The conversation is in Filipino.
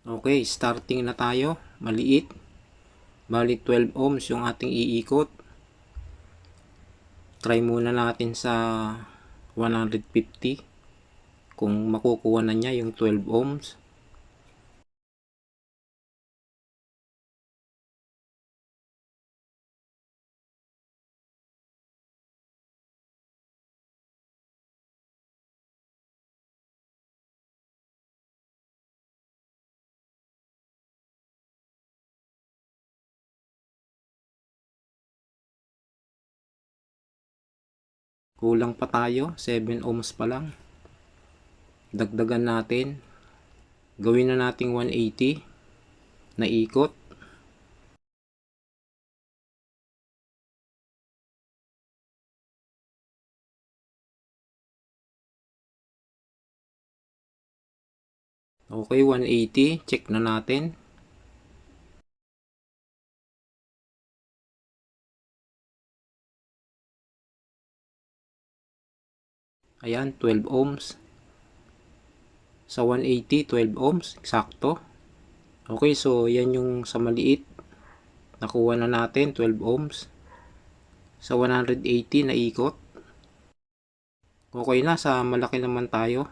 Okay, starting na tayo. Maliit. Bali 12 ohms yung ating iikot. Try muna natin sa 150 kung makukuha na niya yung 12 ohms. Kulang pa tayo, 7 ohms pa lang. Dagdagan natin. Gawin na nating 180 na ikot. Okay, 180. Check na natin. Ayan, 12 ohms. Sa 180, 12 ohms. Eksakto. Okay, so yan yung sa maliit. Nakuha na natin, 12 ohms. Sa 180 na ikot. Okay na, sa malaki naman tayo.